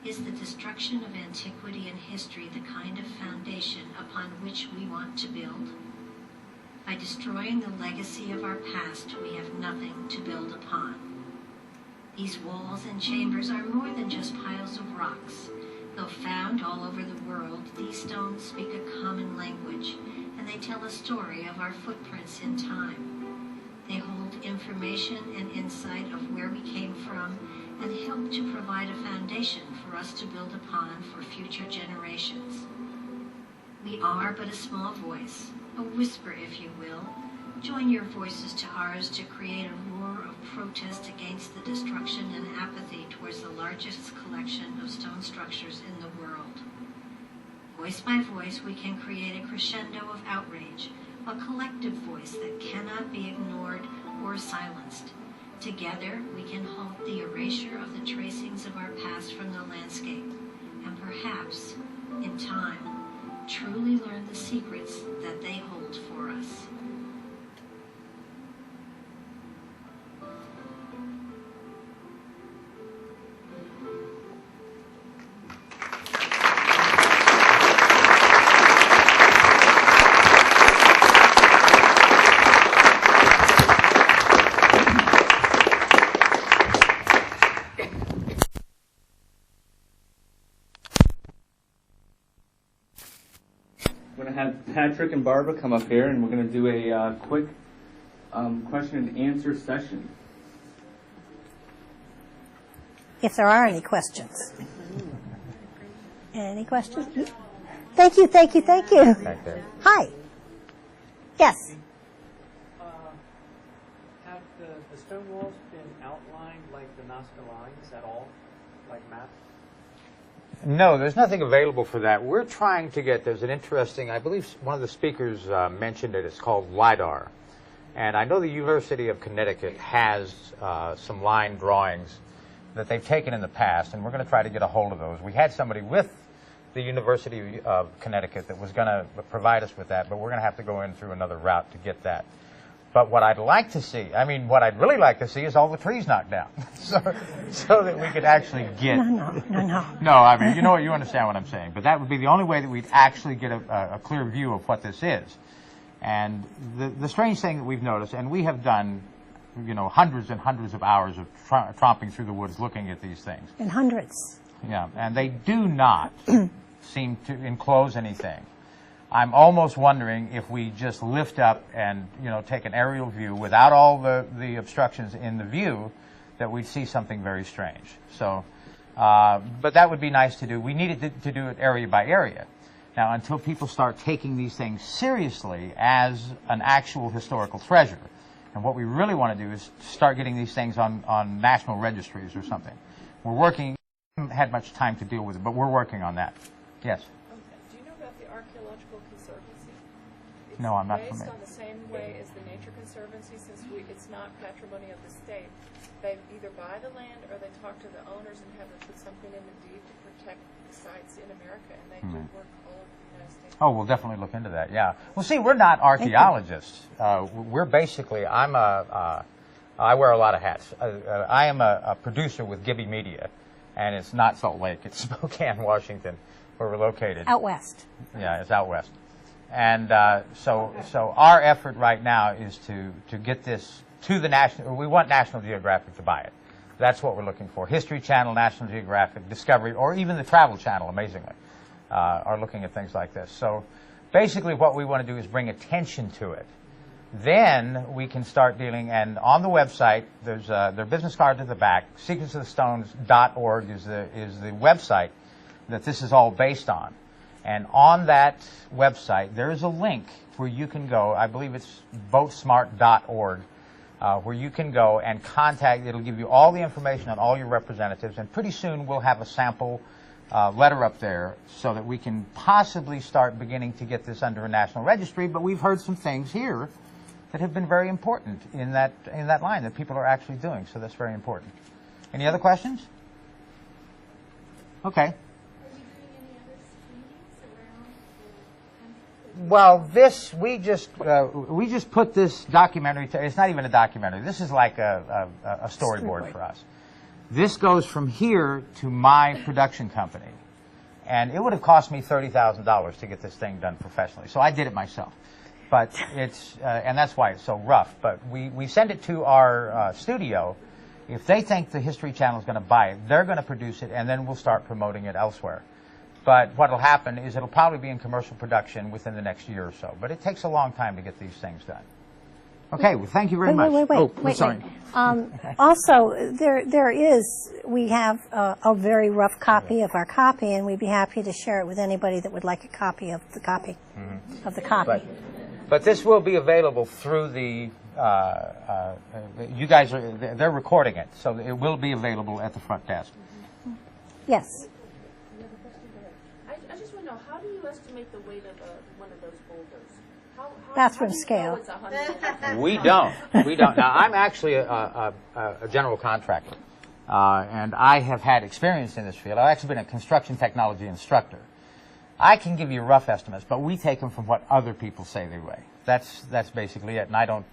Is the destruction of antiquity and history the kind of foundation upon which we want to build? By destroying the legacy of our past, we have nothing to build upon. These walls and chambers are more than just piles of rocks. Though found all over the world, these stones speak a common language, and they tell a story of our footprints in time. They hold information and insight of where we came from and help to provide a foundation for us to build upon for future generations. We are but a small voice, a whisper if you will. Join your voices to ours to create a roar of protest against the destruction and apathy towards the largest collection of stone structures in the world. Voice by voice, we can create a crescendo of outrage, a collective voice that cannot be ignored or silenced. Together, we can halt the erasure of the tracings of our past from the landscape, and perhaps, in time, truly learn the secrets that they hold for us. We're going to have Patrick and Barbara come up here, and we're going to do a quick question and answer session. If there are any questions. Any questions? Thank you, thank you, thank you. Back there. Hi. Yes. Have the stone walls been outlined like the Nazca lines at all, like maps? No, there's nothing available for that. We're trying to get, there's an interesting, I believe one of the speakers mentioned it, it's called LIDAR. And I know the University of Connecticut has some line drawings that they've taken in the past, and we're going to try to get a hold of those. We had somebody with the University of Connecticut that was going to provide us with that, but we're going to have to go in through another route to get that. But what I'd like to see, I mean, what I'd really like to see is all the trees knocked down, so that we could actually get. No. No, I mean, you understand what I'm saying. But that would be the only way that we'd actually get a clear view of what this is. And the strange thing that we've noticed, and we have done, hundreds and hundreds of hours of tromping through the woods looking at these things. And hundreds. Yeah, and they do not seem to enclose anything. I'm almost wondering if we just lift up and, you know, take an aerial view without all the obstructions in the view, that we'd see something very strange. So, but that would be nice to do. We needed to do it area by area. Now, until people start taking these things seriously as an actual historical treasure, and what we really want to do is start getting these things on national registries or something. We're working, haven't had much time to deal with it, but we're working on that. Yes? Do you know about the Archaeological Conservancy? It's No, I'm not based familiar. on the same way as the Nature Conservancy, since it's not patrimony of the state. They either buy the land or they talk to the owners and have them put something in the deed to protect the sites in America, and they do work all over the United States. Oh, we'll definitely look into that, yeah. Well, see, we're not archaeologists. We're basically, I wear a lot of hats. I am a producer with Gibby Media, and it's not Salt Lake, it's Spokane, Washington, where we're located. Out west. Yeah, it's out west. And so our effort right now is to get this to the national, we want National Geographic to buy it. That's what we're looking for. History Channel, National Geographic, Discovery, or even the Travel Channel, amazingly, are looking at things like this. So basically what we want to do is bring attention to it. Then we can start dealing, and on the website, there's their business card to the back, secretsofthestones.org is the website that this is all based on. And on that website, there is a link where you can go, I believe it's boatsmart.org, where you can go and contact, it'll give you all the information on all your representatives, and pretty soon we'll have a sample letter up there so that we can possibly start beginning to get this under a national registry. But we've heard some things here that have been very important in that line that people are actually doing, so that's very important. Any other questions? Okay. Well, this, we just put this documentary, it's not even a documentary, this is like a storyboard for us. This goes from here to my production company, and it would have cost me $30,000 to get this thing done professionally, so I did it myself. But it's, and that's why it's so rough, but we send it to our studio. If they think the History Channel is going to buy it, they're going to produce it, and then we'll start promoting it elsewhere. But what will happen is it'll probably be in commercial production within the next year or so. But it takes a long time to get these things done. Okay, well, thank you very much. Wait. Sorry. Also, we have a very rough copy of our copy, and we'd be happy to share it with anybody that would like a copy of the copy. Of the copy. But this will be available through the, you guys they're recording it, so it will be available at the front desk. Yes. I just want to know, how do you estimate the weight of one of those boulders? Bathroom how do you scale. know it's 100? We don't. Now, I'm actually a general contractor, and I have had experience in this field. I've actually been a construction technology instructor. I can give you rough estimates, but we take them from what other people say they weigh. That's basically it, and I don't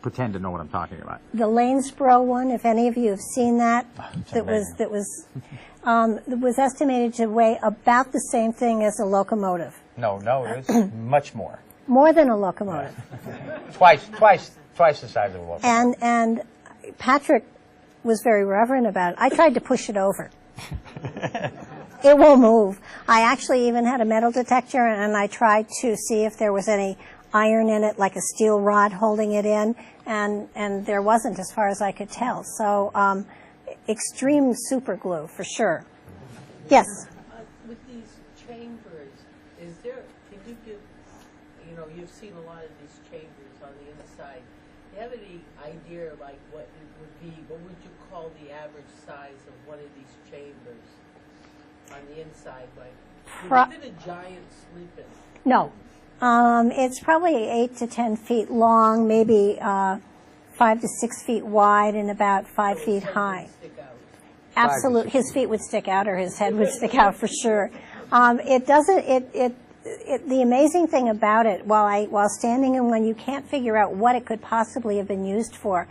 pretend to know what I'm talking about. The Lanesboro one, if any of you have seen that, that was estimated to weigh about the same thing as a locomotive. No, it's much more. More than a locomotive. Twice the size of a locomotive. And Patrick was very reverent about it. I tried to push it over. It won't move. I actually even had a metal detector, and I tried to see if there was any iron in it, like a steel rod holding it in, and there wasn't, as far as I could tell. So extreme super glue, for sure. Yes? With these chambers, can you give, you've seen a lot of these chambers on the inside. Do you have any idea, like, what would you call the average size of one of these chambers on the inside? Like, did a giant sleep in? No. It's probably 8 to 10 feet long, maybe 5 to 6 feet wide, and about 5 feet high. Absolutely, his feet would stick out, or his head would stick out for sure. It doesn't. The amazing thing about it, while standing in one, you can't figure out what it could possibly have been used for.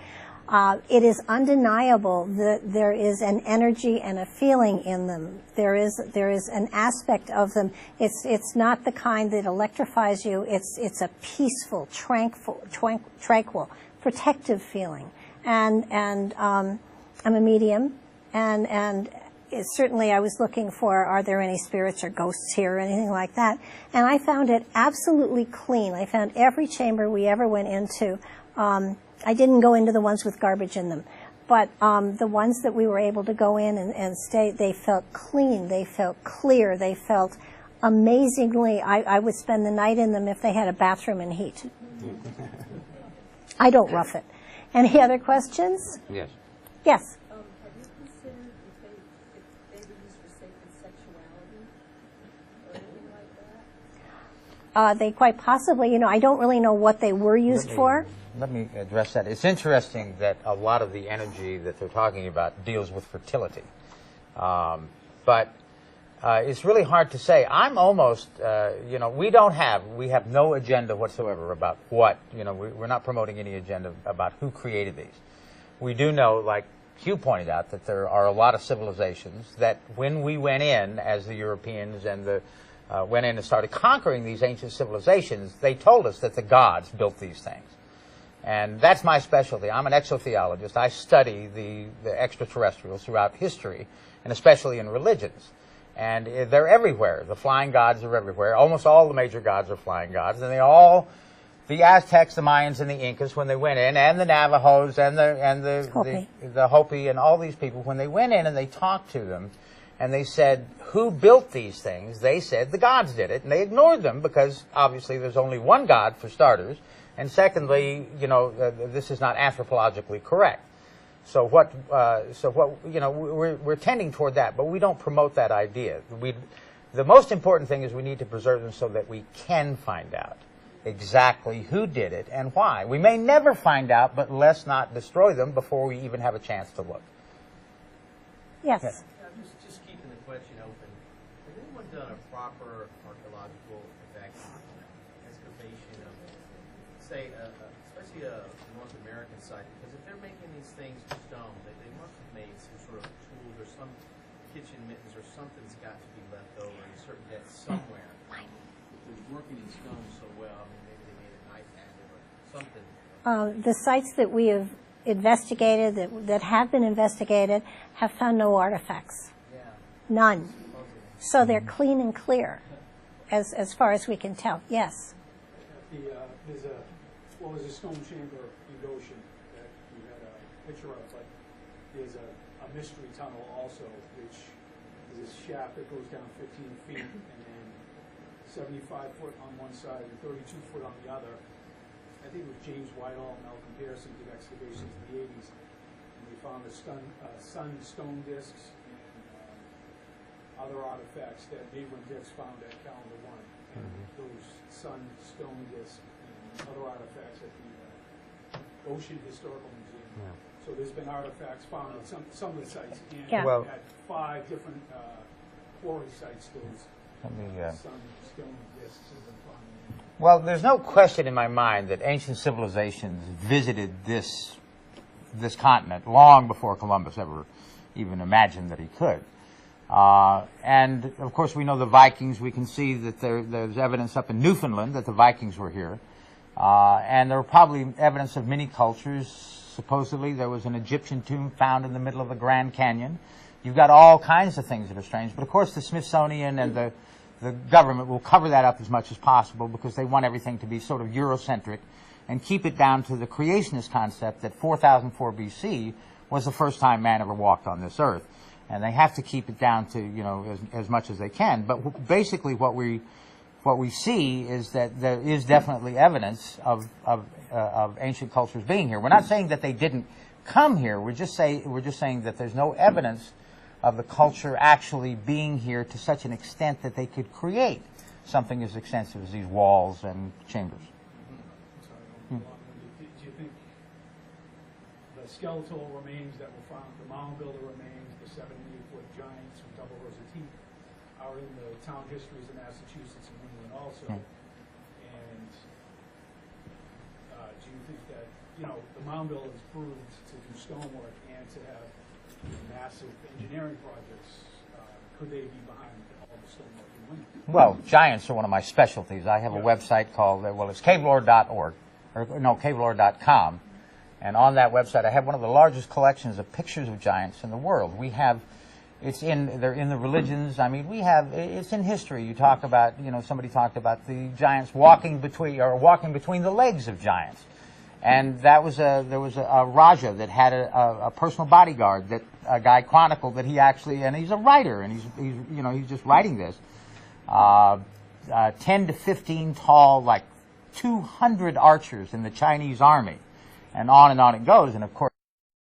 It is undeniable that there is an energy and a feeling in them. There is an aspect of them. It's not the kind that electrifies you. It's a peaceful, tranquil, protective feeling. And I'm a medium, and certainly I was looking for, are there any spirits or ghosts here or anything like that? And I found it absolutely clean. I found every chamber we ever went into. I didn't go into the ones with garbage in them, but the ones that we were able to go in and stay, they felt clean, they felt clear, they felt amazingly, I would spend the night in them if they had a bathroom and heat. I don't rough it. Any other questions? Yes. Yes. Have you considered if they were used for sacred sexuality or anything like that? They quite possibly, I don't really know what they were used for. Let me address that. It's interesting that a lot of the energy that they're talking about deals with fertility. But it's really hard to say. I'm almost, we have no agenda whatsoever about what, we're not promoting any agenda about who created these. We do know, like Hugh pointed out, that there are a lot of civilizations that when we went in as the Europeans and went in and started conquering these ancient civilizations, they told us that the gods built these things. And that's my specialty. I'm an exotheologist. I study the extraterrestrials throughout history, and especially in religions. And they're everywhere. The flying gods are everywhere. Almost all the major gods are flying gods. And the Aztecs, the Mayans, and the Incas, when they went in, and the Navajos, and the Hopi, and all these people, when they went in and they talked to them, and they said, who built these things? They said the gods did it, and they ignored them because obviously there's only one God for starters, and secondly, this is not anthropologically correct. So we're tending toward that, but we don't promote that idea. The most important thing is we need to preserve them so that we can find out exactly who did it and why. We may never find out, but let's not destroy them before we even have a chance to look. Yes. Yes. Just keeping the question open. Has anyone done a proper archaeological excavation of, say, especially a North American site? Because if they're making these things of stone, they must have made some sort of tools or some kitchen mittens or something's got to be left over in a certain depth somewhere. If it's working in stone so well, maybe they made a knife handle or something. The sites that we have investigated, that have been investigated, have found no artifacts. Yeah. None. So they're clean and clear, as far as we can tell. Yes. There's what was a stone chamber in Goshen that you had a picture of, but there's a mystery tunnel also, which is a shaft that goes down 15 feet and then 75 foot on one side and 32 foot on the other. I think it was James Whitehall and Malcolm Pearson did excavations in the 80s, and they found sun stone discs and other artifacts that neighboring discs found at Calendar One. And those sun stone discs and other artifacts at the Ocean Historical Museum. Yeah. So there's been artifacts found at some of the sites, and Yeah. Well, at 5 different quarry sites, those sun stone discs have been found. Well, there's no question in my mind that ancient civilizations visited this continent long before Columbus ever even imagined that he could. And, of course, we know the Vikings. We can see that there's evidence up in Newfoundland that the Vikings were here. And there were probably evidence of many cultures. Supposedly, there was an Egyptian tomb found in the middle of the Grand Canyon. You've got all kinds of things that are strange. But, of course, the Smithsonian and the government will cover that up as much as possible because they want everything to be sort of Eurocentric and keep it down to the creationist concept that 4004 BC was the first time man ever walked on this earth. And they have to keep it down to, as much as they can. But basically what we see is that there is definitely evidence of ancient cultures being here. We're not saying that they didn't come here. We're just saying that there's no evidence of the culture actually being here to such an extent that they could create something as extensive as these walls and chambers. Do you think the skeletal remains that were found, the mound builder remains, the 78-foot giants with double rows of teeth, are in the town histories of Massachusetts and England also? And do you think that, the mound builders proved to do stonework and to have massive engineering projects, could they be behind all the stonework in Windsor? Well, giants are one of my specialties. I have a website called, it's cavelore.org, cavelore.com. And on that website, I have one of the largest collections of pictures of giants in the world. We have they're in the religions. I mean, it's in history. You talk about, somebody talked about the giants walking between the legs of giants. And there was a Raja that had a personal bodyguard that a guy chronicled that he actually, and he's a writer, and he's just writing this, 10 to 15 tall, like 200 archers in the Chinese army, and on it goes. And of course,